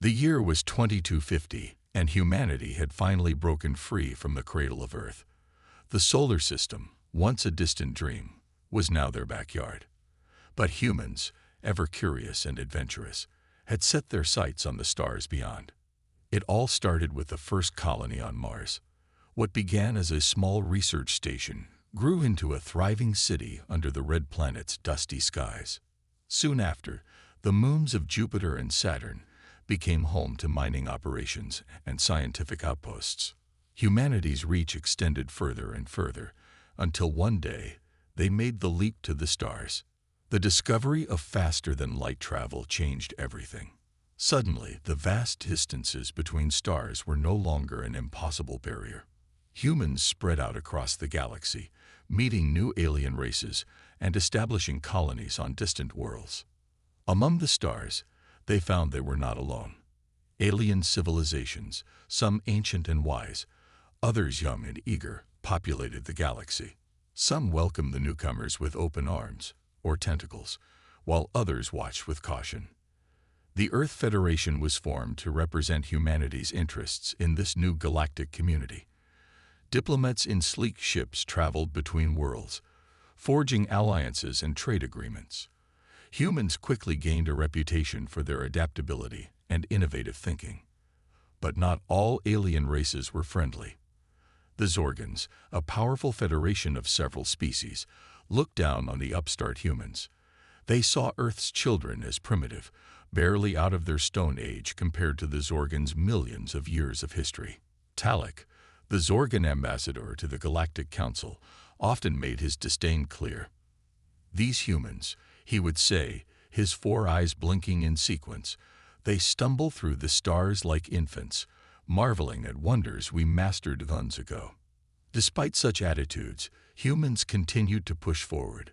The year was 2250, and humanity had finally broken free from the cradle of Earth. The solar system, once a distant dream, was now their backyard. But humans, ever curious and adventurous, had set their sights on the stars beyond. It all started with the first colony on Mars. What began as a small research station grew into a thriving city under the red planet's dusty skies. Soon after, the moons of Jupiter and Saturn became home to mining operations and scientific outposts. Humanity's reach extended further and further, until one day they made the leap to the stars. The discovery of faster-than-light travel changed everything. Suddenly, the vast distances between stars were no longer an impossible barrier. Humans spread out across the galaxy, meeting new alien races and establishing colonies on distant worlds. Among the stars, they found they were not alone. Alien civilizations, some ancient and wise, others young and eager, populated the galaxy. Some welcomed the newcomers with open arms or tentacles, while others watched with caution. The Earth Federation was formed to represent humanity's interests in this new galactic community. Diplomats in sleek ships traveled between worlds, forging alliances and trade agreements. Humans quickly gained a reputation for their adaptability and innovative thinking. But not all alien races were friendly. The Zorgans, a powerful federation of several species, looked down on the upstart humans. They saw Earth's children as primitive, barely out of their stone age compared to the Zorgans' millions of years of history. Talek, the Zorgan ambassador to the Galactic Council, often made his disdain clear. These humans, he would say, his four eyes blinking in sequence, they stumble through the stars like infants, marveling at wonders we mastered eons ago. Despite such attitudes, humans continued to push forward.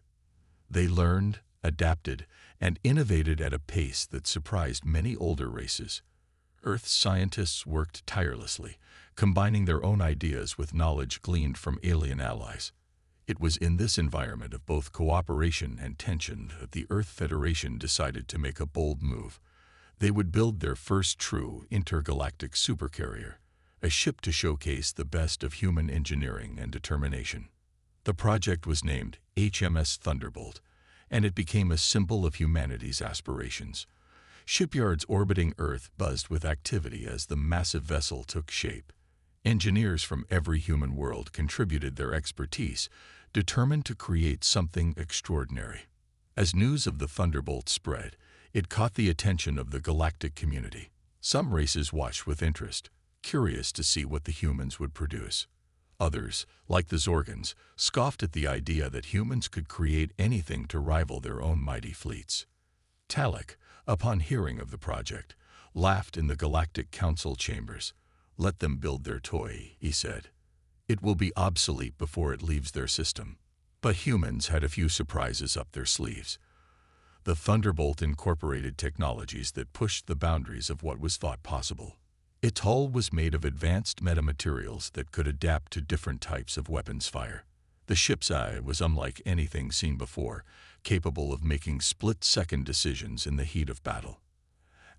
They learned, adapted, and innovated at a pace that surprised many older races. Earth's scientists worked tirelessly, combining their own ideas with knowledge gleaned from alien allies. It was in this environment of both cooperation and tension that the Earth Federation decided to make a bold move. They would build their first true intergalactic supercarrier, a ship to showcase the best of human engineering and determination. The project was named HMS Thunderbolt, and it became a symbol of humanity's aspirations. Shipyards orbiting Earth buzzed with activity as the massive vessel took shape. Engineers from every human world contributed their expertise, determined to create something extraordinary. As news of the Thunderbolt spread, it caught the attention of the galactic community. Some races watched with interest, curious to see what the humans would produce. Others, like the Zorgans, scoffed at the idea that humans could create anything to rival their own mighty fleets. Talek, upon hearing of the project, laughed in the Galactic Council chambers. "Let them build their toy," he said. "It will be obsolete before it leaves their system." But humans had a few surprises up their sleeves. The Thunderbolt incorporated technologies that pushed the boundaries of what was thought possible. Its hull was made of advanced metamaterials that could adapt to different types of weapons fire. The ship's eye was unlike anything seen before, capable of making split-second decisions in the heat of battle.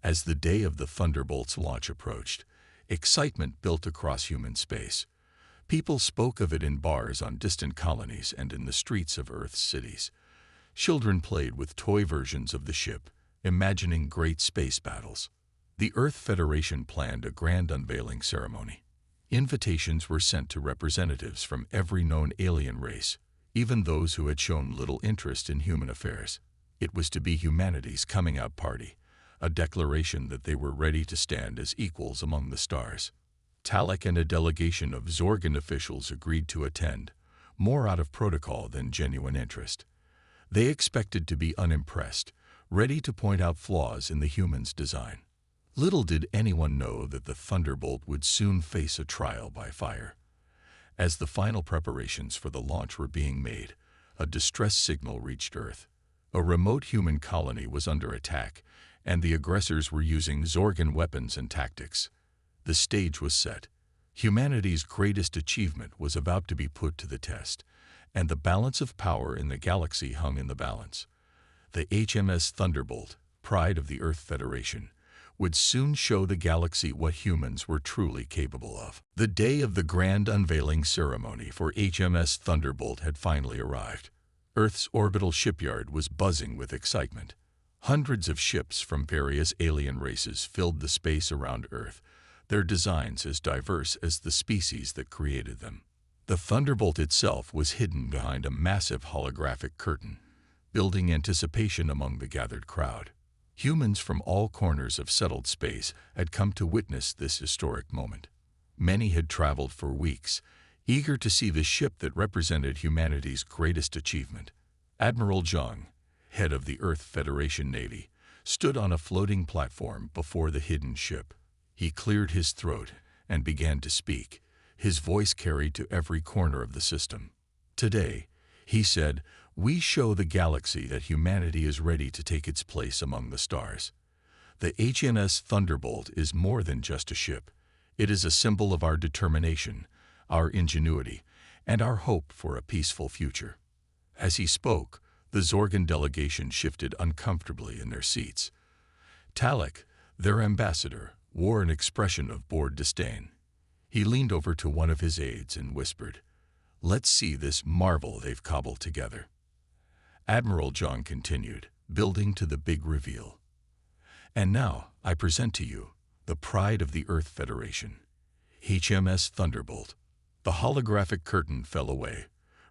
As the day of the Thunderbolt's launch approached, excitement built across human space. People spoke of it in bars on distant colonies and in the streets of Earth's cities. Children played with toy versions of the ship, imagining great space battles. The Earth Federation planned a grand unveiling ceremony. Invitations were sent to representatives from every known alien race, even those who had shown little interest in human affairs. It was to be humanity's coming-out party, a declaration that they were ready to stand as equals among the stars. Talek and a delegation of Zorgan officials agreed to attend, more out of protocol than genuine interest. They expected to be unimpressed, ready to point out flaws in the humans' design. Little did anyone know that the Thunderbolt would soon face a trial by fire. As the final preparations for the launch were being made, a distress signal reached Earth. A remote human colony was under attack, and the aggressors were using Zorgan weapons and tactics. The stage was set. Humanity's greatest achievement was about to be put to the test, and the balance of power in the galaxy hung in the balance. The HMS Thunderbolt, pride of the Earth Federation, would soon show the galaxy what humans were truly capable of. The day of the grand unveiling ceremony for HMS Thunderbolt had finally arrived. Earth's orbital shipyard was buzzing with excitement. Hundreds of ships from various alien races filled the space around Earth, their designs as diverse as the species that created them. The Thunderbolt itself was hidden behind a massive holographic curtain, building anticipation among the gathered crowd. Humans from all corners of settled space had come to witness this historic moment. Many had traveled for weeks, eager to see the ship that represented humanity's greatest achievement. Admiral Zhang, head of the Earth Federation Navy, stood on a floating platform before the hidden ship. He cleared his throat and began to speak, his voice carried to every corner of the system. Today, he said, we show the galaxy that humanity is ready to take its place among the stars. The HMS Thunderbolt is more than just a ship. It is a symbol of our determination, our ingenuity, and our hope for a peaceful future. As he spoke, the Zorgan delegation shifted uncomfortably in their seats. Talek, their ambassador, wore an expression of bored disdain. He leaned over to one of his aides and whispered, "Let's see this marvel they've cobbled together." Admiral Zhang continued, building to the big reveal. And now, I present to you the pride of the Earth Federation, HMS Thunderbolt. The holographic curtain fell away,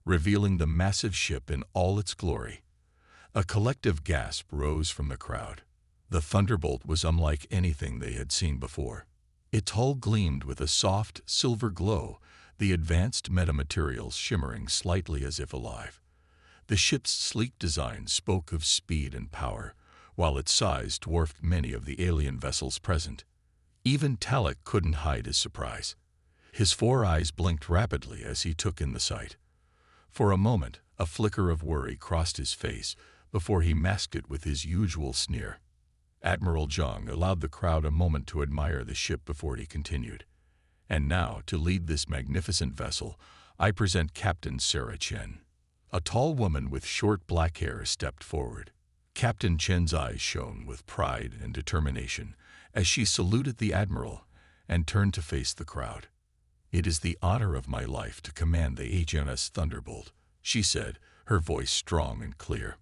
revealing the massive ship in all its glory. A collective gasp rose from the crowd. The Thunderbolt was unlike anything they had seen before. Its hull gleamed with a soft, silver glow, the advanced metamaterials shimmering slightly as if alive. The ship's sleek design spoke of speed and power, while its size dwarfed many of the alien vessels present. Even Talek couldn't hide his surprise. His 4 eyes blinked rapidly as he took in the sight. For a moment, a flicker of worry crossed his face before he masked it with his usual sneer. Admiral Zhang allowed the crowd a moment to admire the ship before he continued. And now, to lead this magnificent vessel, I present Captain Sarah Chen. A tall woman with short black hair stepped forward. Captain Chen's eyes shone with pride and determination as she saluted the admiral and turned to face the crowd. "It is the honor of my life to command the HMS Thunderbolt," she said, her voice strong and clear.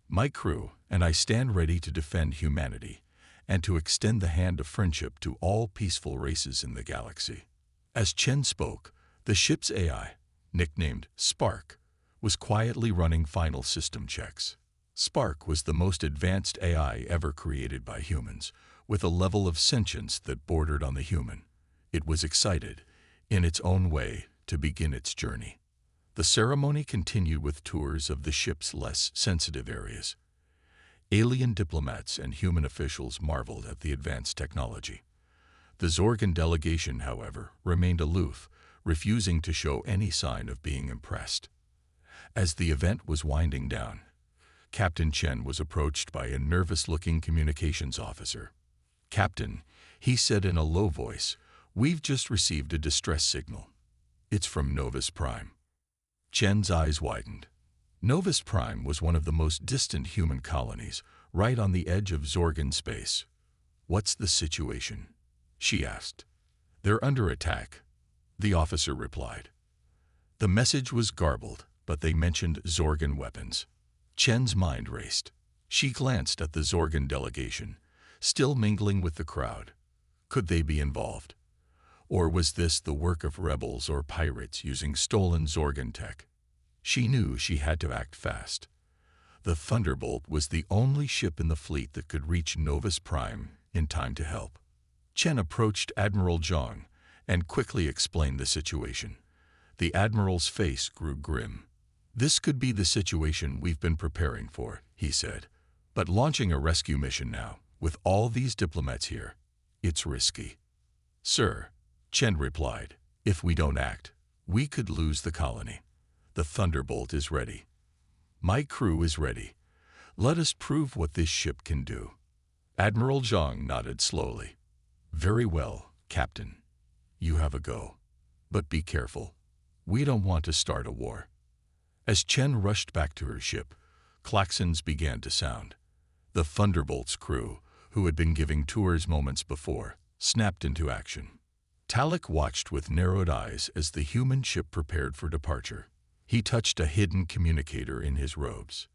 "My crew and I stand ready to defend humanity and to extend the hand of friendship to all peaceful races in the galaxy." As Chen spoke, the ship's AI, nicknamed Spark, was quietly running final system checks. Spark was the most advanced AI ever created by humans, with a level of sentience that bordered on the human. It was excited, in its own way, to begin its journey. The ceremony continued with tours of the ship's less sensitive areas. Alien diplomats and human officials marveled at the advanced technology. The Zorgan delegation, however, remained aloof, refusing to show any sign of being impressed. As the event was winding down, Captain Chen was approached by a nervous-looking communications officer. "Captain," he said in a low voice, "we've just received a distress signal. It's from Novus Prime." Chen's eyes widened. Novus Prime was one of the most distant human colonies, right on the edge of Zorgan space. "What's the situation?" she asked. "They're under attack," the officer replied. The message was garbled, but they mentioned Zorgan weapons. Chen's mind raced. She glanced at the Zorgan delegation, still mingling with the crowd. Could they be involved? Or was this the work of rebels or pirates using stolen Zorgan tech? She knew she had to act fast. The Thunderbolt was the only ship in the fleet that could reach Novus Prime in time to help. Chen approached Admiral Zhang and quickly explained the situation. The Admiral's face grew grim. "This could be the situation we've been preparing for," he said. "But launching a rescue mission now, with all these diplomats here, it's risky." "Sir," Chen replied, "if we don't act, we could lose the colony. The Thunderbolt is ready. My crew is ready. Let us prove what this ship can do." Admiral Zhang nodded slowly. "Very well, Captain. You have a go. But be careful. We don't want to start a war." As Chen rushed back to her ship, klaxons began to sound. The Thunderbolt's crew, who had been giving tours moments before, snapped into action. Talek watched with narrowed eyes as the human ship prepared for departure. He touched a hidden communicator in his robes.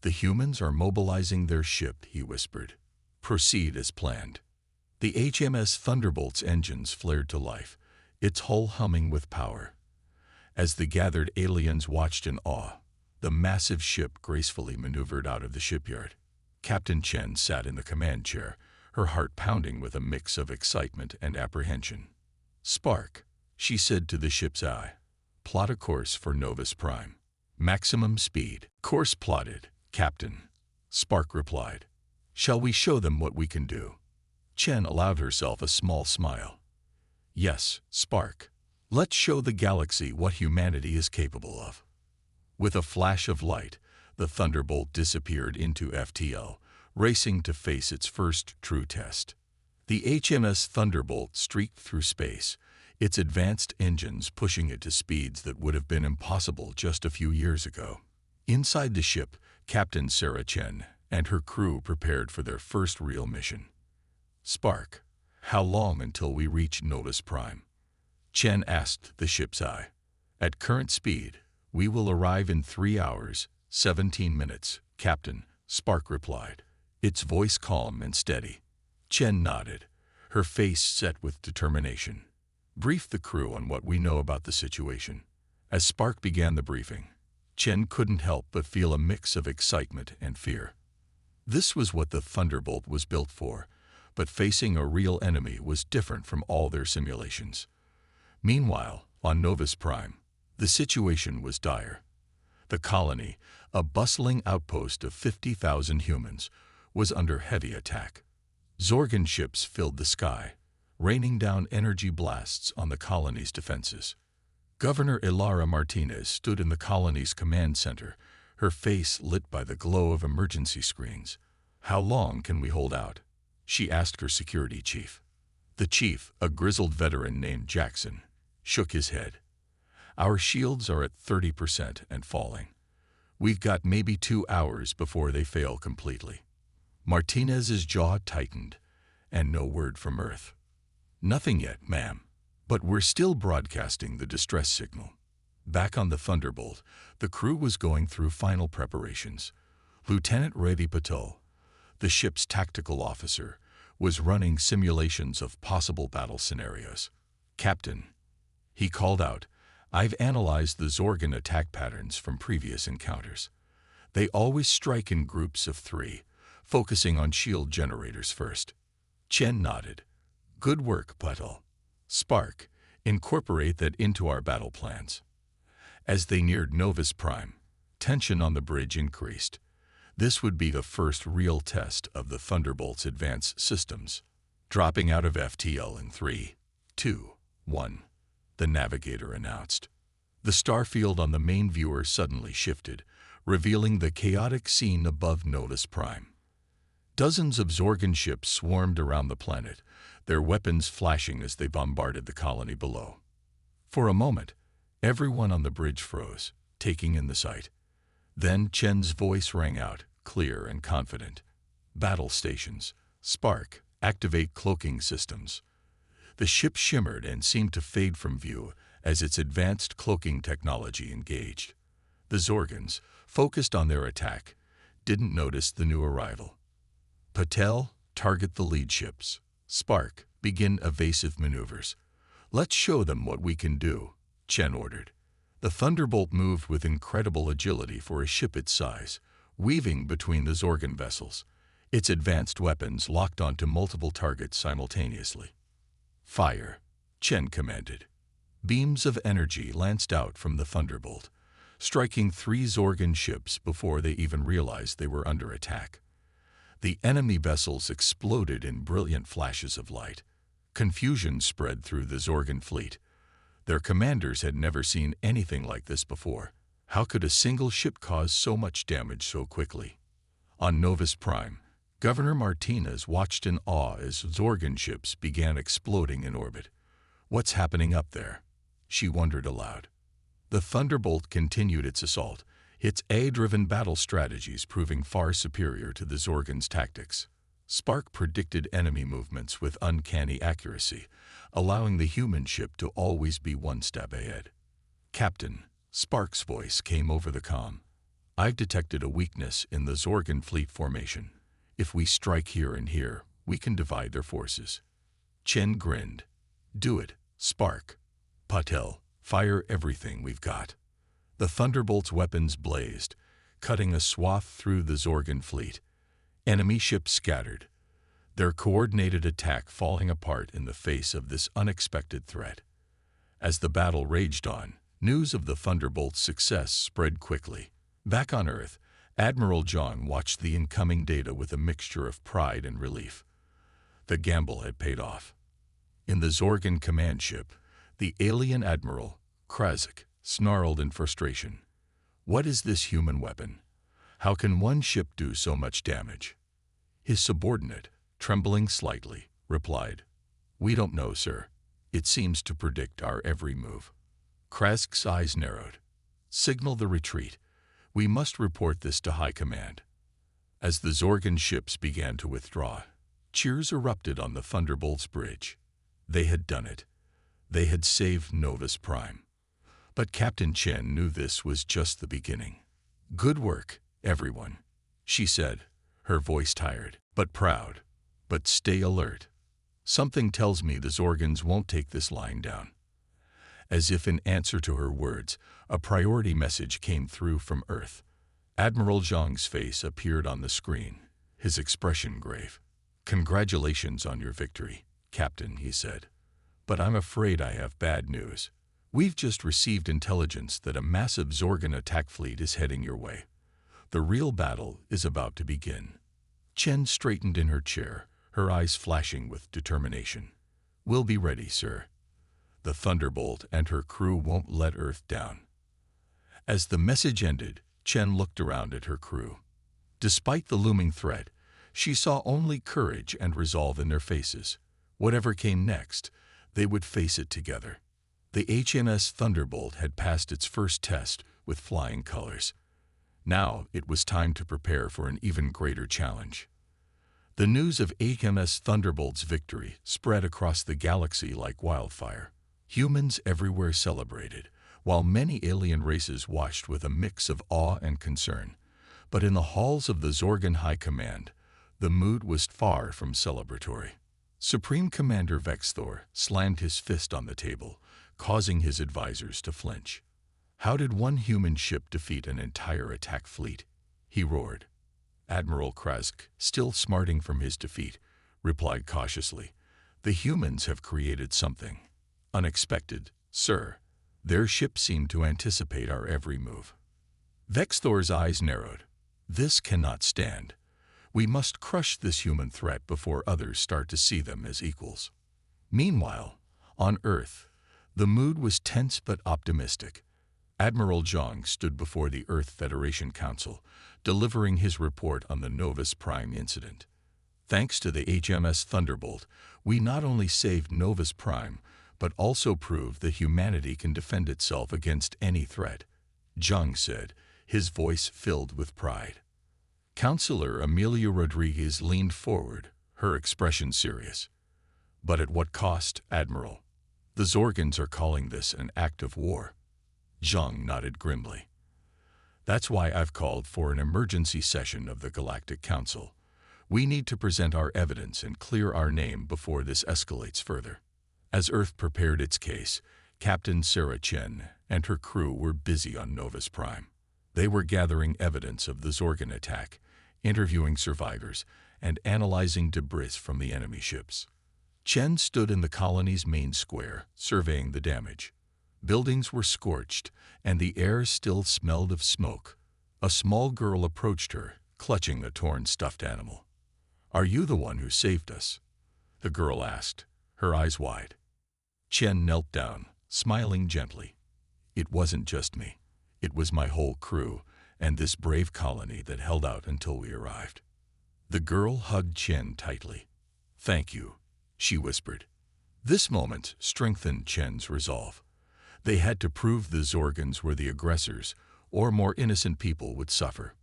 "The humans are mobilizing their ship," he whispered. "Proceed as planned." The HMS Thunderbolt's engines flared to life, its hull humming with power. As the gathered aliens watched in awe, the massive ship gracefully maneuvered out of the shipyard. Captain Chen sat in the command chair, her heart pounding with a mix of excitement and apprehension. "Spark," she said to the ship's eye. "Plot a course for Novus Prime. Maximum speed." "Course plotted, Captain," Spark replied. "Shall we show them what we can do?" Chen allowed herself a small smile. "Yes, Spark. Let's show the galaxy what humanity is capable of." With a flash of light, the Thunderbolt disappeared into FTL, racing to face its first true test. The HMS Thunderbolt streaked through space, its advanced engines pushing it to speeds that would have been impossible just a few years ago. Inside the ship, Captain Sarah Chen and her crew prepared for their first real mission. "Spark, how long until we reach Novus Prime?" Chen asked the ship's eye. "At current speed, we will arrive in 3 hours, 17 minutes, Captain," Spark replied, its voice calm and steady. Chen nodded, her face set with determination. "Brief the crew on what we know about the situation." As Spark began the briefing, Chen couldn't help but feel a mix of excitement and fear. This was what the Thunderbolt was built for, but facing a real enemy was different from all their simulations. Meanwhile, on Novus Prime, the situation was dire. The colony, a bustling outpost of 50,000 humans, was under heavy attack. Zorgon ships filled the sky, raining down energy blasts on the colony's defenses. Governor Ilara Martinez stood in the colony's command center, her face lit by the glow of emergency screens. "How long can we hold out?" she asked her security chief. The chief, a grizzled veteran named Jackson, shook his head. "Our shields are at 30% and falling. We've got maybe 2 hours before they fail completely." Martinez's jaw tightened, and no word from Earth. "Nothing yet, ma'am, but we're still broadcasting the distress signal." Back on the Thunderbolt, the crew was going through final preparations. Lieutenant Ravi Patel, the ship's tactical officer, was running simulations of possible battle scenarios. "Captain," he called out, "I've analyzed the Zorgon attack patterns from previous encounters. They always strike in groups of 3, focusing on shield generators first." Chen nodded. "Good work, Patel. Spark, incorporate that into our battle plans." As they neared Novus Prime, tension on the bridge increased. This would be the first real test of the Thunderbolt's advanced systems. "Dropping out of FTL in 3, 2, 1, the navigator announced. The starfield on the main viewer suddenly shifted, revealing the chaotic scene above Novus Prime. Dozens of Zorgon ships swarmed around the planet, their weapons flashing as they bombarded the colony below. For a moment, everyone on the bridge froze, taking in the sight. Then Chen's voice rang out, clear and confident. "Battle stations. Spark, activate cloaking systems." The ship shimmered and seemed to fade from view as its advanced cloaking technology engaged. The Zorgons, focused on their attack, didn't notice the new arrival. "Patel, target the lead ships. Spark, begin evasive maneuvers. Let's show them what we can do," Chen ordered. The Thunderbolt moved with incredible agility for a ship its size, weaving between the Zorgon vessels, its advanced weapons locked onto multiple targets simultaneously. "Fire," Chen commanded. Beams of energy lanced out from the Thunderbolt, striking 3 Zorgon ships before they even realized they were under attack. The enemy vessels exploded in brilliant flashes of light. Confusion spread through the Zorgon fleet. Their commanders had never seen anything like this before. How could a single ship cause so much damage so quickly? On Novus Prime, Governor Martinez watched in awe as Zorgon ships began exploding in orbit. "What's happening up there?" she wondered aloud. The Thunderbolt continued its assault, its AI-driven battle strategies proving far superior to the Zorgon's tactics. Spark predicted enemy movements with uncanny accuracy, allowing the human ship to always be one step ahead. "Captain," Spark's voice came over the comm. "I've detected a weakness in the Zorgan fleet formation. If we strike here and here, we can divide their forces." Chen grinned. "Do it, Spark. Patel, fire everything we've got." The Thunderbolt's weapons blazed, cutting a swath through the Zorgan fleet. Enemy ships scattered, their coordinated attack falling apart in the face of this unexpected threat. As the battle raged on, news of the Thunderbolt's success spread quickly. Back on Earth, Admiral Zhang watched the incoming data with a mixture of pride and relief. The gamble had paid off. In the Zorgan command ship, the alien Admiral, Krazik, snarled in frustration. "What is this human weapon? How can one ship do so much damage?" His subordinate, trembling slightly, replied, "We don't know, sir. It seems to predict our every move." Krazik's eyes narrowed. "Signal the retreat. We must report this to High Command." As the Zorgan ships began to withdraw, cheers erupted on the Thunderbolt's bridge. They had done it. They had saved Novus Prime. But Captain Chen knew this was just the beginning. "Good work, everyone," she said, her voice tired, but proud. "But stay alert. Something tells me the Zorgans won't take this lying down." As if in answer to her words, a priority message came through from Earth. Admiral Zhang's face appeared on the screen, his expression grave. "Congratulations on your victory, Captain," he said. "But I'm afraid I have bad news. We've just received intelligence that a massive Zorgan attack fleet is heading your way. The real battle is about to begin." Chen straightened in her chair, her eyes flashing with determination. "We'll be ready, sir. The Thunderbolt and her crew won't let Earth down." As the message ended, Chen looked around at her crew. Despite the looming threat, she saw only courage and resolve in their faces. Whatever came next, they would face it together. The HMS Thunderbolt had passed its first test with flying colors. Now it was time to prepare for an even greater challenge. The news of HMS Thunderbolt's victory spread across the galaxy like wildfire. Humans everywhere celebrated, while many alien races watched with a mix of awe and concern. But in the halls of the Zorgan High Command, the mood was far from celebratory. Supreme Commander Vexthor slammed his fist on the table, causing his advisors to flinch. "How did one human ship defeat an entire attack fleet?" he roared. Admiral Krazik, still smarting from his defeat, replied cautiously, "The humans have created something unexpected, sir. Their ship seemed to anticipate our every move." Vexthor's eyes narrowed. "This cannot stand. We must crush this human threat before others start to see them as equals." Meanwhile, on Earth, the mood was tense but optimistic. Admiral Zhang stood before the Earth Federation Council, delivering his report on the Novus Prime incident. "Thanks to the HMS Thunderbolt, we not only saved Novus Prime, but also proved that humanity can defend itself against any threat," Zhang said, his voice filled with pride. Counselor Amelia Rodriguez leaned forward, her expression serious. "But at what cost, Admiral? The Zorgans are calling this an act of war." Zhang nodded grimly. "That's why I've called for an emergency session of the Galactic Council. We need to present our evidence and clear our name before this escalates further." As Earth prepared its case, Captain Sarah Chen and her crew were busy on Novus Prime. They were gathering evidence of the Zorgan attack, interviewing survivors, and analyzing debris from the enemy ships. Chen stood in the colony's main square, surveying the damage. Buildings were scorched, and the air still smelled of smoke. A small girl approached her, clutching a torn stuffed animal. "Are you the one who saved us?" the girl asked, her eyes wide. Chen knelt down, smiling gently. "It wasn't just me. It was my whole crew and this brave colony that held out until we arrived." The girl hugged Chen tightly. "Thank you," she whispered. This moment strengthened Chen's resolve. They had to prove the Zorgans were the aggressors, or more innocent people would suffer.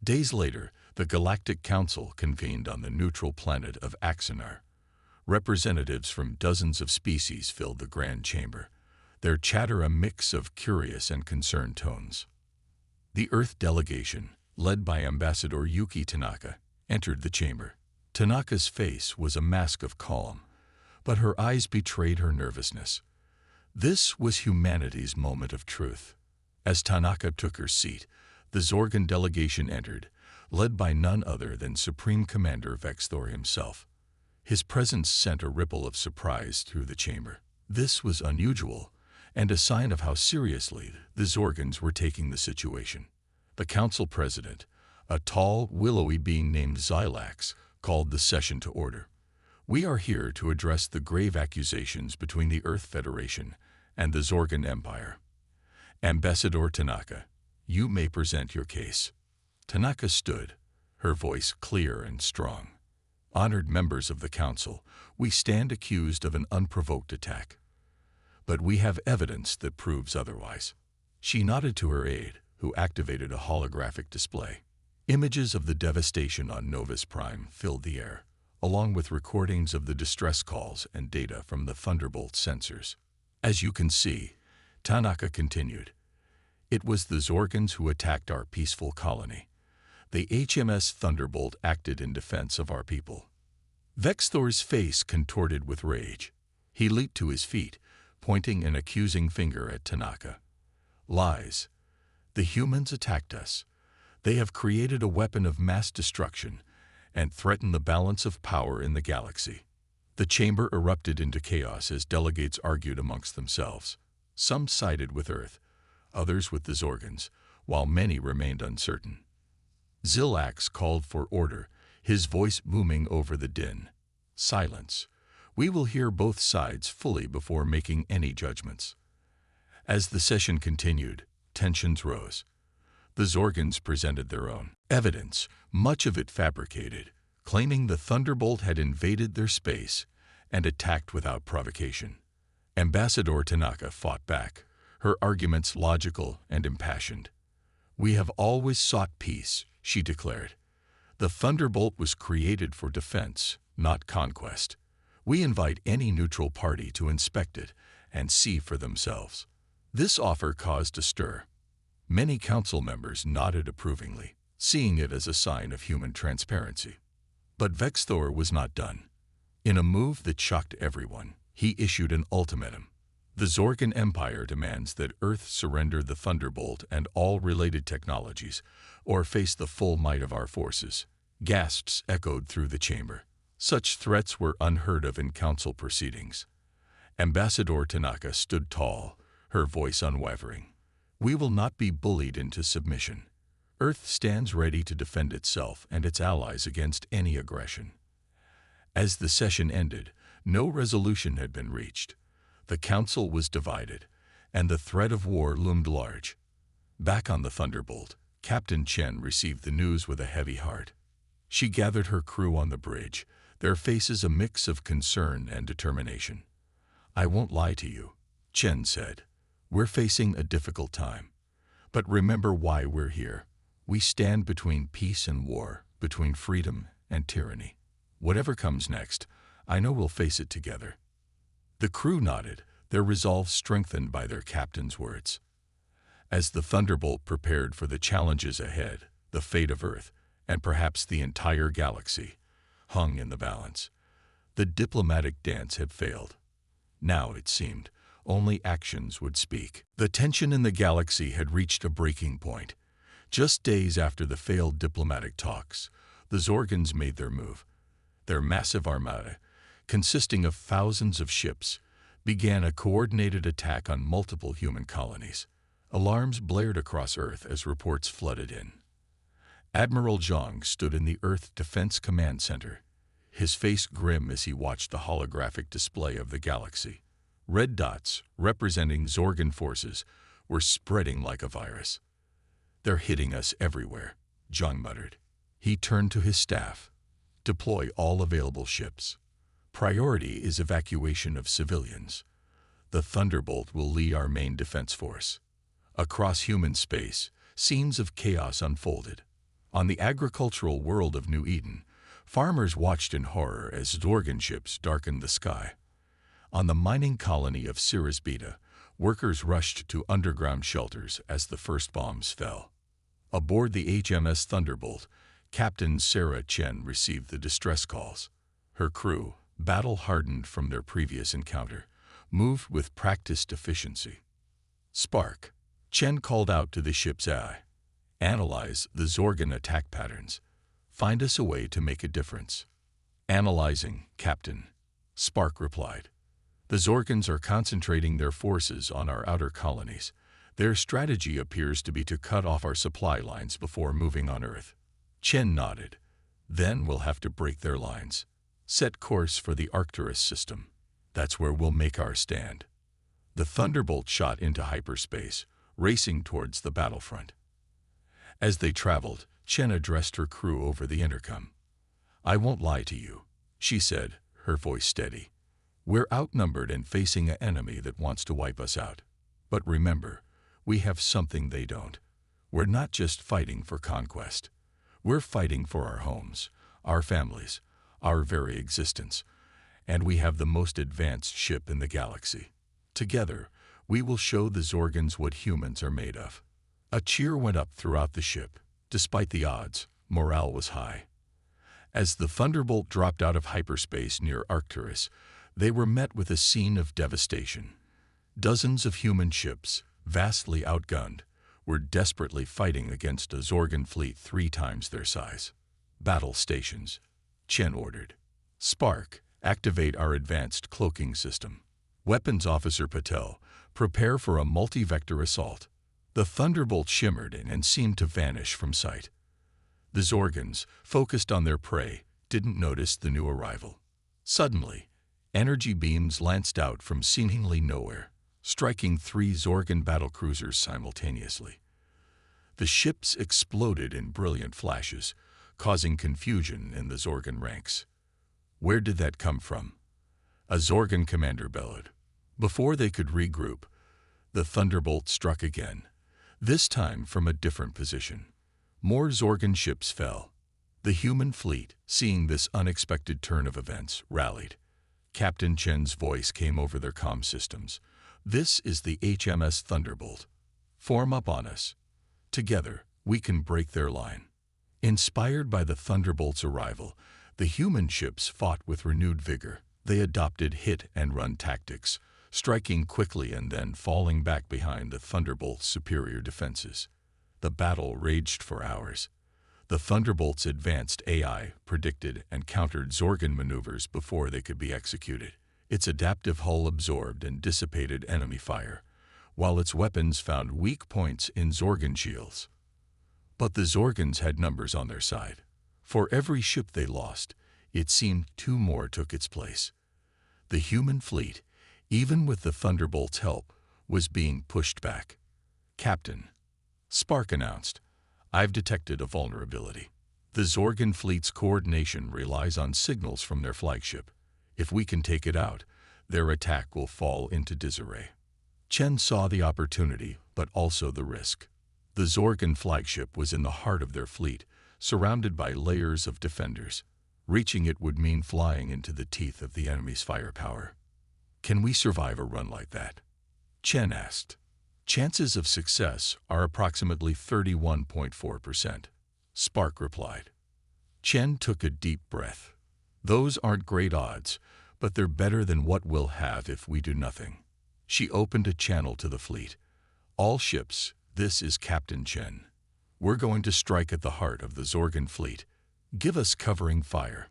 Days later, The Galactic Council convened on the neutral planet of Axanar. Representatives from dozens of species filled the grand chamber, their chatter a mix of curious and concerned tones. The Earth delegation, led by Ambassador Yuki Tanaka, entered the chamber. Tanaka's face was a mask of calm, but her eyes betrayed her nervousness. This was humanity's moment of truth. As Tanaka took her seat, the Zorgan delegation entered, led by none other than Supreme Commander Vexthor himself. His presence sent a ripple of surprise through the chamber. This was unusual, and a sign of how seriously the Zorgans were taking the situation. The council president, a tall, willowy being named Xylax, called the session to order. We are here to address the grave accusations between the Earth Federation and the Zorgan Empire. Ambassador Tanaka, you may present your case. Tanaka stood, her voice clear and strong. Honored members of the council, we stand accused of an unprovoked attack. But we have evidence that proves otherwise. She nodded to her aide, who activated a holographic display. Images of the devastation on Novus Prime filled the air, along with recordings of the distress calls and data from the Thunderbolt sensors. As you can see, Tanaka continued, it was the Zorgans who attacked our peaceful colony. The HMS Thunderbolt acted in defense of our people. Vexthor's face contorted with rage. He leaped to his feet, pointing an accusing finger at Tanaka. Lies. The humans attacked us. They have created a weapon of mass destruction and threatened the balance of power in the galaxy. The chamber erupted into chaos as delegates argued amongst themselves. Some sided with Earth, others with the Zorgans, while many remained uncertain. Xylax called for order, his voice booming over the din. Silence. We will hear both sides fully before making any judgments. As the session continued, tensions rose. The Zorgans presented their own evidence, much of it fabricated, claiming the Thunderbolt had invaded their space and attacked without provocation. Ambassador Tanaka fought back, her arguments logical and impassioned. We have always sought peace, she declared. The Thunderbolt was created for defense, not conquest. We invite any neutral party to inspect it and see for themselves. This offer caused a stir. Many council members nodded approvingly, seeing it as a sign of human transparency. But Vexthor was not done. In a move that shocked everyone, he issued an ultimatum. The Zorgan Empire demands that Earth surrender the Thunderbolt and all related technologies, or face the full might of our forces. Gasps echoed through the chamber. Such threats were unheard of in council proceedings. Ambassador Tanaka stood tall, her voice unwavering. We will not be bullied into submission. Earth stands ready to defend itself and its allies against any aggression. As the session ended, no resolution had been reached. The council was divided, and the threat of war loomed large. Back on the Thunderbolt, Captain Chen received the news with a heavy heart. She gathered her crew on the bridge, their faces a mix of concern and determination. I won't lie to you, Chen said. We're facing a difficult time. But remember why we're here. We stand between peace and war, between freedom and tyranny. Whatever comes next, I know we'll face it together. The crew nodded, their resolve strengthened by their captain's words. As the Thunderbolt prepared for the challenges ahead, the fate of Earth, and perhaps the entire galaxy, hung in the balance. The diplomatic dance had failed. Now, it seemed, only actions would speak. The tension in the galaxy had reached a breaking point. Just days after the failed diplomatic talks, the Zorgans made their move. Their massive armada, consisting of thousands of ships, began a coordinated attack on multiple human colonies. Alarms blared across Earth as reports flooded in. Admiral Zhang stood in the Earth Defense Command Center, his face grim as he watched the holographic display of the galaxy. Red dots, representing Zorgan forces, were spreading like a virus. They're hitting us everywhere, Zhang muttered. He turned to his staff. Deploy all available ships. Priority is evacuation of civilians. The Thunderbolt will lead our main defense force. Across human space, scenes of chaos unfolded. On the agricultural world of New Eden, farmers watched in horror as Zorgon ships darkened the sky. On the mining colony of Cirrus Beta, workers rushed to underground shelters as the first bombs fell. Aboard the HMS Thunderbolt, Captain Sarah Chen received the distress calls. Her crew, battle-hardened from their previous encounter, moved with practiced efficiency. Spark. Chen called out to the ship's AI. Analyze the Zorgon attack patterns. Find us a way to make a difference. Analyzing, Captain. Spark replied. The Zorgons are concentrating their forces on our outer colonies. Their strategy appears to be to cut off our supply lines before moving on Earth. Chen nodded. Then we'll have to break their lines. Set course for the Arcturus system. That's where we'll make our stand. The Thunderbolt shot into hyperspace, racing towards the battlefront. As they traveled, Chen addressed her crew over the intercom. I won't lie to you, she said, her voice steady. We're outnumbered and facing an enemy that wants to wipe us out. But remember, we have something they don't. We're not just fighting for conquest. We're fighting for our homes, our families, our very existence. And we have the most advanced ship in the galaxy. Together, we will show the Zorgons what humans are made of. A cheer went up throughout the ship. Despite the odds, morale was high. As the Thunderbolt dropped out of hyperspace near Arcturus, they were met with a scene of devastation. Dozens of human ships, vastly outgunned, were desperately fighting against a Zorgon fleet 3 times their size. Battle stations, Chen ordered. Spark, activate our advanced cloaking system. Weapons Officer Patel, prepare for a multi-vector assault. The Thunderbolt shimmered in and seemed to vanish from sight. The Zorgons, focused on their prey, didn't notice the new arrival. Suddenly, energy beams lanced out from seemingly nowhere, striking 3 Zorgon battlecruisers simultaneously. The ships exploded in brilliant flashes, causing confusion in the Zorgon ranks. Where did that come from? A Zorgon commander bellowed. Before they could regroup, the Thunderbolt struck again, this time from a different position. More Zorgon ships fell. The human fleet, seeing this unexpected turn of events, rallied. Captain Chen's voice came over their comm systems. This is the HMS Thunderbolt. Form up on us. Together, we can break their line. Inspired by the Thunderbolt's arrival, the human ships fought with renewed vigor. They adopted hit-and-run tactics, striking quickly and then falling back behind the Thunderbolt's superior defenses. The battle raged for hours. The Thunderbolt's advanced AI predicted and countered Zorgon maneuvers before they could be executed. Its adaptive hull absorbed and dissipated enemy fire, while its weapons found weak points in Zorgon shields. But the Zorgons had numbers on their side. For every ship they lost, it seemed 2 more took its place. The human fleet, even with the Thunderbolt's help, was being pushed back. Captain, Spark announced, I've detected a vulnerability. The Zorgon fleet's coordination relies on signals from their flagship. If we can take it out, their attack will fall into disarray. Chen saw the opportunity, but also the risk. The Zorgon flagship was in the heart of their fleet, surrounded by layers of defenders. Reaching it would mean flying into the teeth of the enemy's firepower. Can we survive a run like that? Chen asked. Chances of success are approximately 31.4%. Spark replied. Chen took a deep breath. Those aren't great odds, but they're better than what we'll have if we do nothing. She opened a channel to the fleet. All ships, this is Captain Chen. We're going to strike at the heart of the Zorgon fleet. Give us covering fire.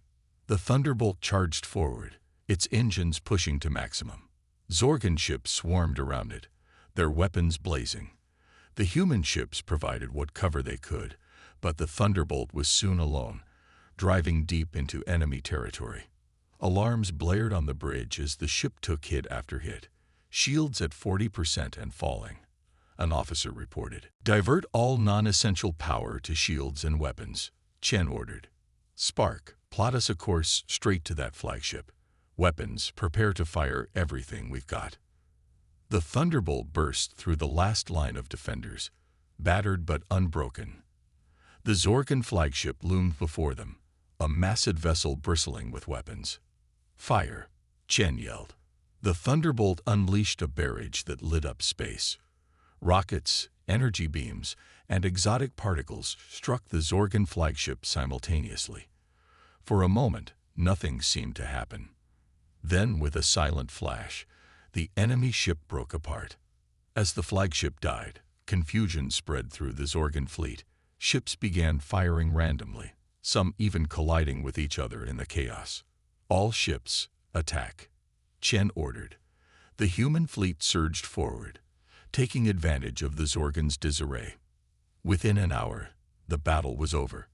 The Thunderbolt charged forward, its engines pushing to maximum. Zorgon ships swarmed around it, their weapons blazing. The human ships provided what cover they could, but the Thunderbolt was soon alone, driving deep into enemy territory. Alarms blared on the bridge as the ship took hit after hit, shields at 40% and falling. An officer reported. Divert all non-essential power to shields and weapons, Chen ordered. Spark, plot us a course straight to that flagship. Weapons, prepare to fire everything we've got. The Thunderbolt burst through the last line of defenders, battered but unbroken. The Zorgan flagship loomed before them, a massive vessel bristling with weapons. "Fire!" Chen yelled. The thunderbolt unleashed a barrage that lit up space. Rockets, energy beams, and exotic particles struck the Zorgan flagship simultaneously. For a moment, nothing seemed to happen. Then, with a silent flash, the enemy ship broke apart. As the flagship died, confusion spread through the Zorgan fleet. Ships began firing randomly, some even colliding with each other in the chaos. "All ships, attack," Chen ordered. The human fleet surged forward, taking advantage of the Zorgan's disarray. Within an hour, the battle was over.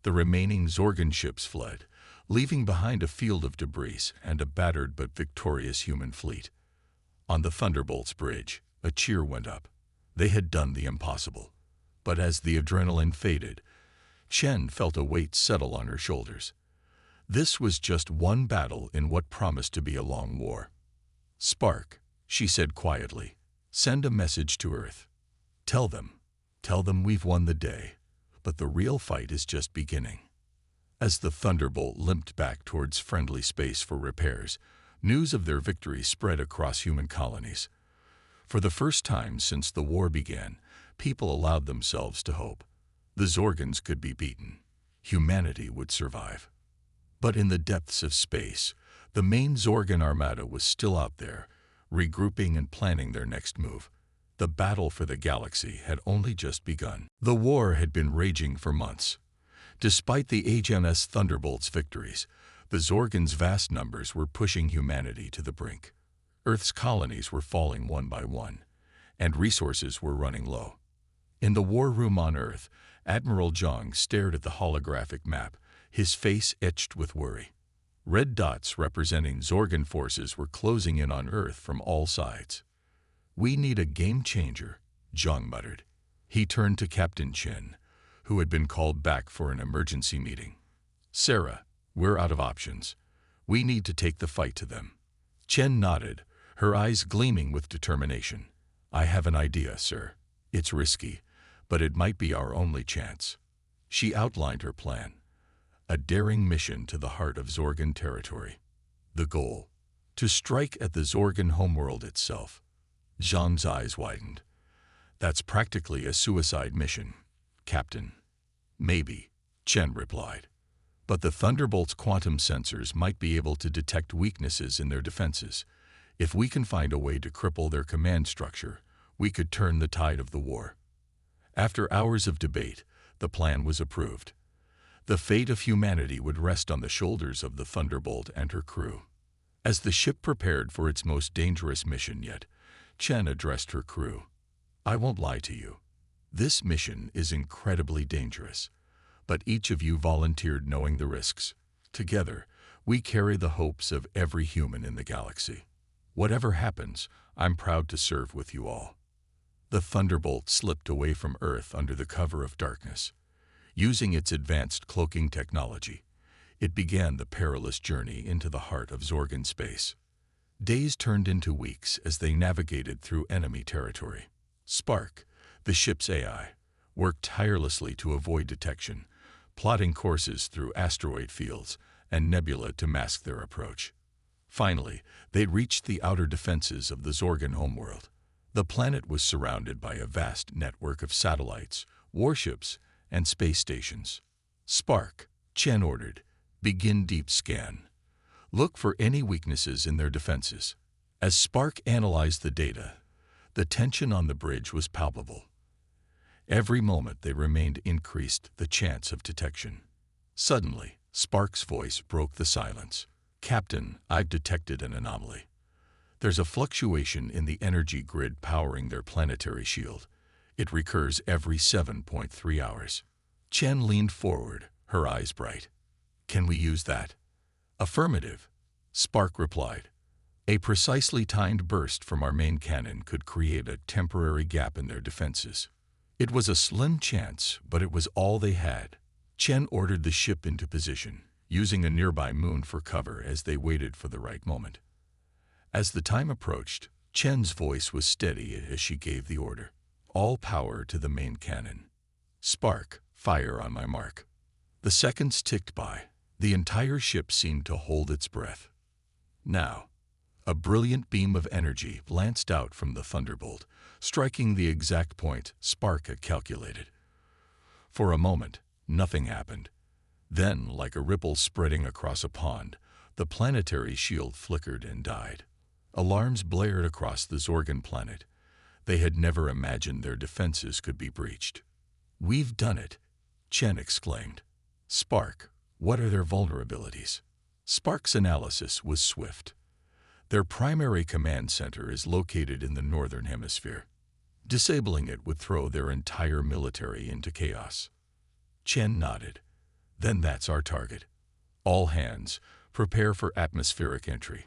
The remaining Zorgan ships fled, leaving behind a field of debris and a battered but victorious human fleet. On the Thunderbolt's bridge, a cheer went up. They had done the impossible. But as the adrenaline faded, Chen felt a weight settle on her shoulders. This was just one battle in what promised to be a long war. "Spark," she said quietly, "send a message to Earth. Tell them we've won the day, but the real fight is just beginning." As the Thunderbolt limped back towards friendly space for repairs, news of their victory spread across human colonies. For the first time since the war began, people allowed themselves to hope. The Zorgans could be beaten. Humanity would survive. But in the depths of space, the main Zorgan armada was still out there, regrouping and planning their next move. The battle for the galaxy had only just begun. The war had been raging for months. Despite the HMS Thunderbolt's victories, the Zorgans' vast numbers were pushing humanity to the brink. Earth's colonies were falling one by one, and resources were running low. In the war room on Earth, Admiral Zhang stared at the holographic map, his face etched with worry. Red dots representing Zorgan forces were closing in on Earth from all sides. "We need a game changer," Zhang muttered. He turned to Captain Chen, who had been called back for an emergency meeting. "Sarah, we're out of options. We need to take the fight to them." Chen nodded, her eyes gleaming with determination. "I have an idea, sir. It's risky, but it might be our only chance." She outlined her plan. A daring mission to the heart of Zorgan territory. The goal: to strike at the Zorgan homeworld itself. Zhang's eyes widened. "That's practically a suicide mission, Captain." "Maybe," Chen replied. "But the Thunderbolt's quantum sensors might be able to detect weaknesses in their defenses. If we can find a way to cripple their command structure, we could turn the tide of the war." After hours of debate, the plan was approved. The fate of humanity would rest on the shoulders of the Thunderbolt and her crew. As the ship prepared for its most dangerous mission yet, Chen addressed her crew. "I won't lie to you. This mission is incredibly dangerous, but each of you volunteered knowing the risks. Together, we carry the hopes of every human in the galaxy. Whatever happens, I'm proud to serve with you all." The Thunderbolt slipped away from Earth under the cover of darkness. Using its advanced cloaking technology, it began the perilous journey into the heart of Zorgan space. Days turned into weeks as they navigated through enemy territory. Spark, the ship's AI, worked tirelessly to avoid detection, plotting courses through asteroid fields and nebula to mask their approach. Finally, they reached the outer defenses of the Zorgan homeworld. The planet was surrounded by a vast network of satellites, warships, and space stations. "Spark," Chen ordered, "begin deep scan. Look for any weaknesses in their defenses." As Spark analyzed the data, the tension on the bridge was palpable. Every moment they remained increased the chance of detection. Suddenly, Spark's voice broke the silence. "Captain, I've detected an anomaly. There's a fluctuation in the energy grid powering their planetary shield. It recurs every 7.3 hours. Chen leaned forward, her eyes bright. "Can we use that?" "Affirmative," Spark replied. "A precisely timed burst from our main cannon could create a temporary gap in their defenses." It was a slim chance, but it was all they had. Chen ordered the ship into position, using a nearby moon for cover as they waited for the right moment. As the time approached, Chen's voice was steady as she gave the order. "All power to the main cannon. Spark, Fire on my mark. The seconds ticked by. The entire ship seemed to hold its breath. Now, a brilliant beam of energy lanced out from the thunderbolt, striking the exact point Spark had calculated. For a moment, nothing happened. Then, like a ripple spreading across a pond, the planetary shield flickered and died. Alarms blared across the Zorgan planet. They had never imagined their defenses could be breached. "We've done it," Chen exclaimed. "Spark, what are their vulnerabilities?" Spark's analysis was swift. Their primary command center is located in the northern hemisphere. Disabling it would throw their entire military into chaos. Chen nodded. "Then that's our target. All hands, prepare for atmospheric entry."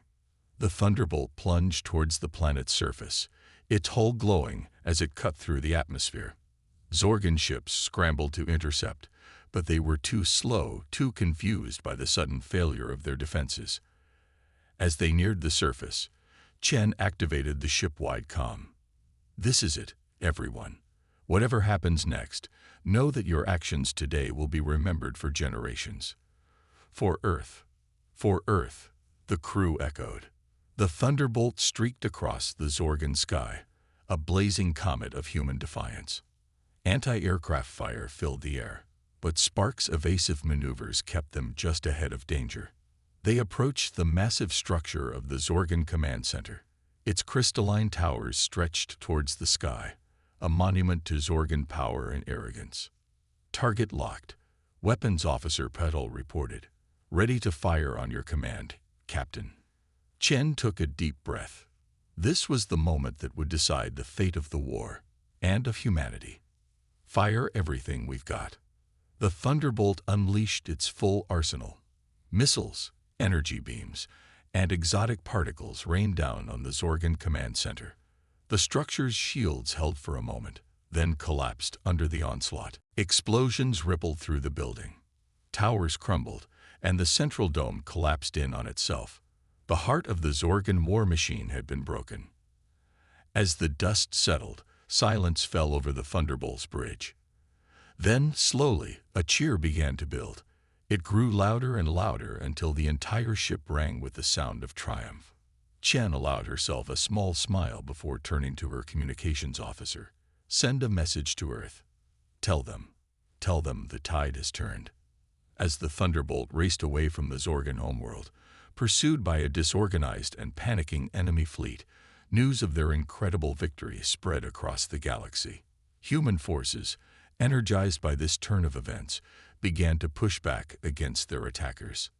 The thunderbolt plunged towards the planet's surface, its hull glowing as it cut through the atmosphere. Zorgan ships scrambled to intercept, but they were too slow, too confused by the sudden failure of their defenses. As they neared the surface, Chen activated the ship-wide comm. "This is it, everyone. Whatever happens next, know that your actions today will be remembered for generations." "For Earth, for Earth," the crew echoed. The thunderbolt streaked across the Zorgan sky, a blazing comet of human defiance. Anti-aircraft fire filled the air, but Spark's evasive maneuvers kept them just ahead of danger. They approached the massive structure of the Zorgan command center. Its crystalline towers stretched towards the sky, a monument to Zorgan power and arrogance. "Target locked," Weapons Officer Petal reported. "Ready to fire on your command, Captain." Chen took a deep breath. This was the moment that would decide the fate of the war, and of humanity. "Fire everything we've got." The thunderbolt unleashed its full arsenal. Missiles, energy beams, and exotic particles rained down on the Zorgan command center. The structure's shields held for a moment, then collapsed under the onslaught. Explosions rippled through the building. Towers crumbled, and the central dome collapsed in on itself. The heart of the Zorgan war machine had been broken. As the dust settled, silence fell over the Thunderbolt's bridge. Then, slowly, a cheer began to build. It grew louder and louder until the entire ship rang with the sound of triumph. Chen allowed herself a small smile before turning to her communications officer. "Send a message to Earth. Tell them the tide has turned." As the Thunderbolt raced away from the Zorgan homeworld, pursued by a disorganized and panicking enemy fleet, news of their incredible victory spread across the galaxy. Human forces, energized by this turn of events, began to push back against their attackers.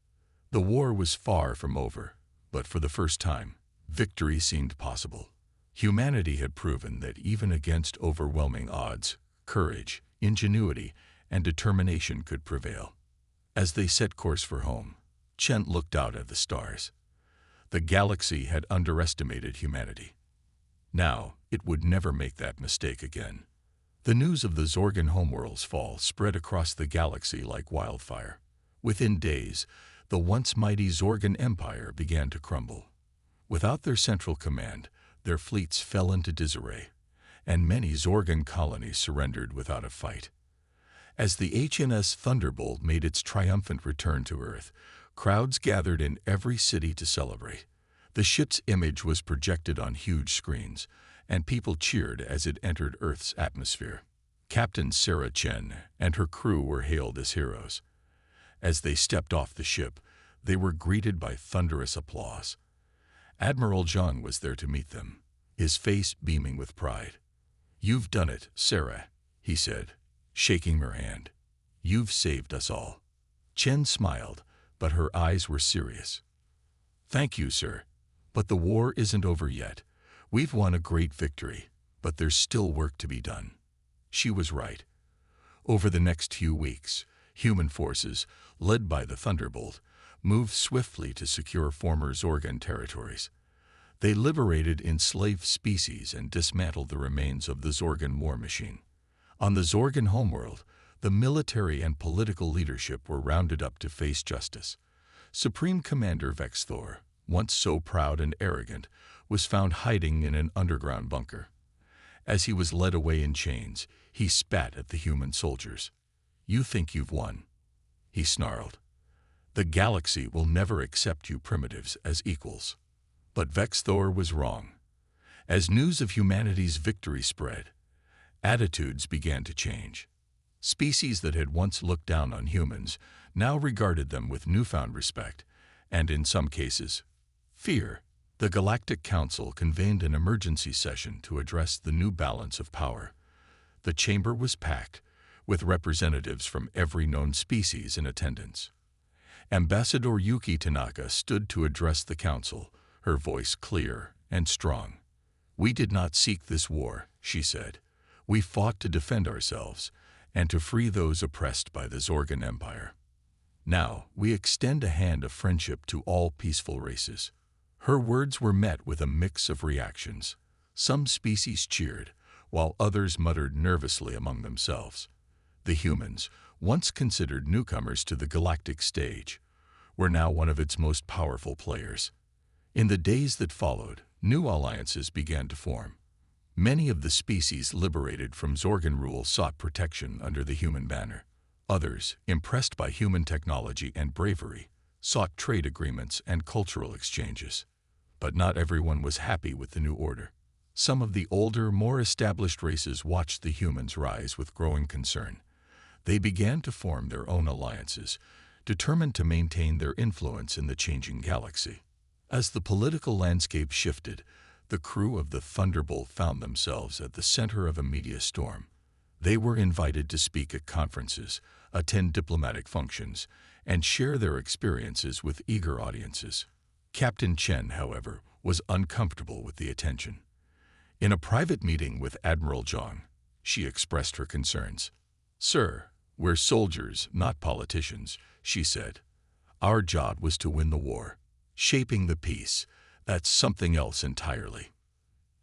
The war was far from over, but for the first time, victory seemed possible. Humanity had proven that even against overwhelming odds, courage, ingenuity, and determination could prevail. As they set course for home, Chen looked out at the stars. The galaxy had underestimated humanity. Now, it would never make that mistake again. The news of the Zorgan homeworld's fall spread across the galaxy like wildfire. Within days, the once mighty Zorgan Empire began to crumble. Without their central command, their fleets fell into disarray, and many Zorgan colonies surrendered without a fight. As the HNS Thunderbolt made its triumphant return to Earth, crowds gathered in every city to celebrate. The ship's image was projected on huge screens, and people cheered as it entered Earth's atmosphere. Captain Sarah Chen and her crew were hailed as heroes. As they stepped off the ship, they were greeted by thunderous applause. Admiral Zhang was there to meet them, his face beaming with pride. "You've done it, Sarah," he said, shaking her hand. "You've saved us all." Chen smiled, but her eyes were serious. "Thank you, sir. But the war isn't over yet. We've won a great victory, but there's still work to be done." She was right. Over the next few weeks, human forces, led by the Thunderbolt, moved swiftly to secure former Zorgan territories. They liberated enslaved species and dismantled the remains of the Zorgan war machine. On the Zorgan homeworld, the military and political leadership were rounded up to face justice. Supreme Commander Vexthor, once so proud and arrogant, was found hiding in an underground bunker. As he was led away in chains, he spat at the human soldiers. "You think you've won," he snarled. "The galaxy will never accept you primitives as equals." But Vexthor was wrong. As news of humanity's victory spread, attitudes began to change. Species that had once looked down on humans now regarded them with newfound respect, and in some cases, fear. The Galactic Council convened an emergency session to address the new balance of power. The chamber was packed, with representatives from every known species in attendance. Ambassador Yuki Tanaka stood to address the council, her voice clear and strong. "We did not seek this war," she said. "We fought to defend ourselves and to free those oppressed by the Zorgan Empire. Now, we extend a hand of friendship to all peaceful races." Her words were met with a mix of reactions. Some species cheered, while others muttered nervously among themselves. The humans, once considered newcomers to the galactic stage, were now one of its most powerful players. In the days that followed, new alliances began to form. Many of the species liberated from Zorgan rule sought protection under the human banner. Others, impressed by human technology and bravery, sought trade agreements and cultural exchanges. But not everyone was happy with the new order. Some of the older, more established races watched the humans rise with growing concern. They began to form their own alliances, determined to maintain their influence in the changing galaxy. As the political landscape shifted, the crew of the Thunderbolt found themselves at the center of a media storm. They were invited to speak at conferences, attend diplomatic functions, and share their experiences with eager audiences. Captain Chen, however, was uncomfortable with the attention. In a private meeting with Admiral Zhang, she expressed her concerns. "Sir, we're soldiers, not politicians," she said. "Our job was to win the war. Shaping the peace, that's something else entirely."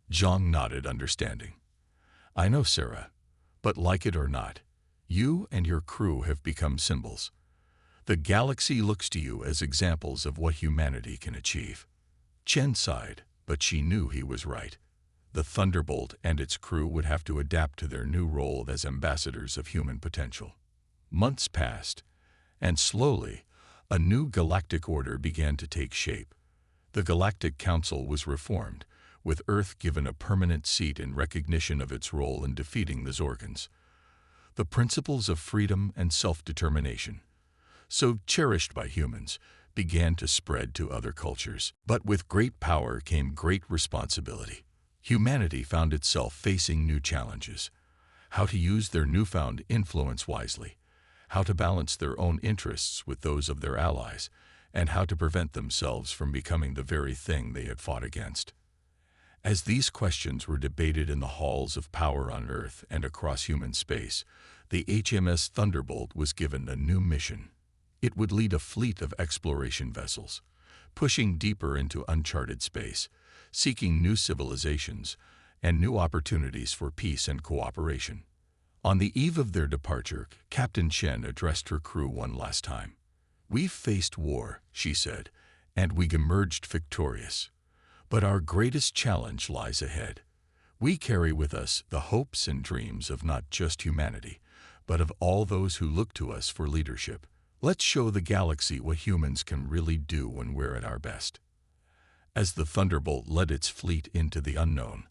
Zhang nodded, understanding. "I know, Sarah, but like it or not, you and your crew have become symbols. The galaxy looks to you as examples of what humanity can achieve." Chen sighed, but she knew he was right. The Thunderbolt and its crew would have to adapt to their new role as ambassadors of human potential. Months passed, and slowly, a new galactic order began to take shape. The Galactic Council was reformed, with Earth given a permanent seat in recognition of its role in defeating the Zorgans. The principles of freedom and self-determination, so cherished by humans, began to spread to other cultures. But with great power came great responsibility. Humanity found itself facing new challenges: how to use their newfound influence wisely, how to balance their own interests with those of their allies, and how to prevent themselves from becoming the very thing they had fought against. As these questions were debated in the halls of power on Earth and across human space, the HMS Thunderbolt was given a new mission. It would lead a fleet of exploration vessels, pushing deeper into uncharted space, seeking new civilizations and new opportunities for peace and cooperation. On the eve of their departure, Captain Chen addressed her crew one last time. "We've faced war," she said, "and we emerged victorious. But our greatest challenge lies ahead. We carry with us the hopes and dreams of not just humanity, but of all those who look to us for leadership. Let's show the galaxy what humans can really do when we're at our best." As the Thunderbolt led its fleet into the unknown,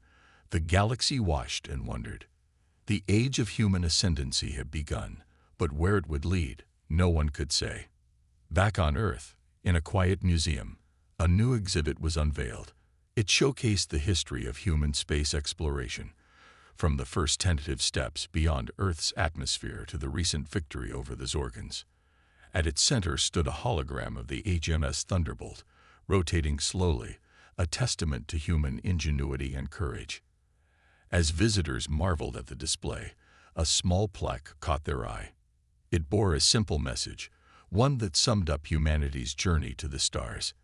the galaxy watched and wondered. The age of human ascendancy had begun, but where it would lead, no one could say. Back on Earth, in a quiet museum, a new exhibit was unveiled. It showcased the history of human space exploration, from the first tentative steps beyond Earth's atmosphere to the recent victory over the Zorgans. At its center stood a hologram of the HMS Thunderbolt, rotating slowly, a testament to human ingenuity and courage. As visitors marveled at the display, a small plaque caught their eye. It bore a simple message, one that summed up humanity's journey to the stars.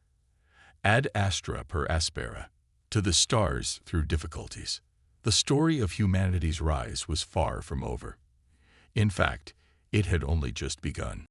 Ad astra per aspera, to the stars through difficulties. The story of humanity's rise was far from over. In fact, it had only just begun.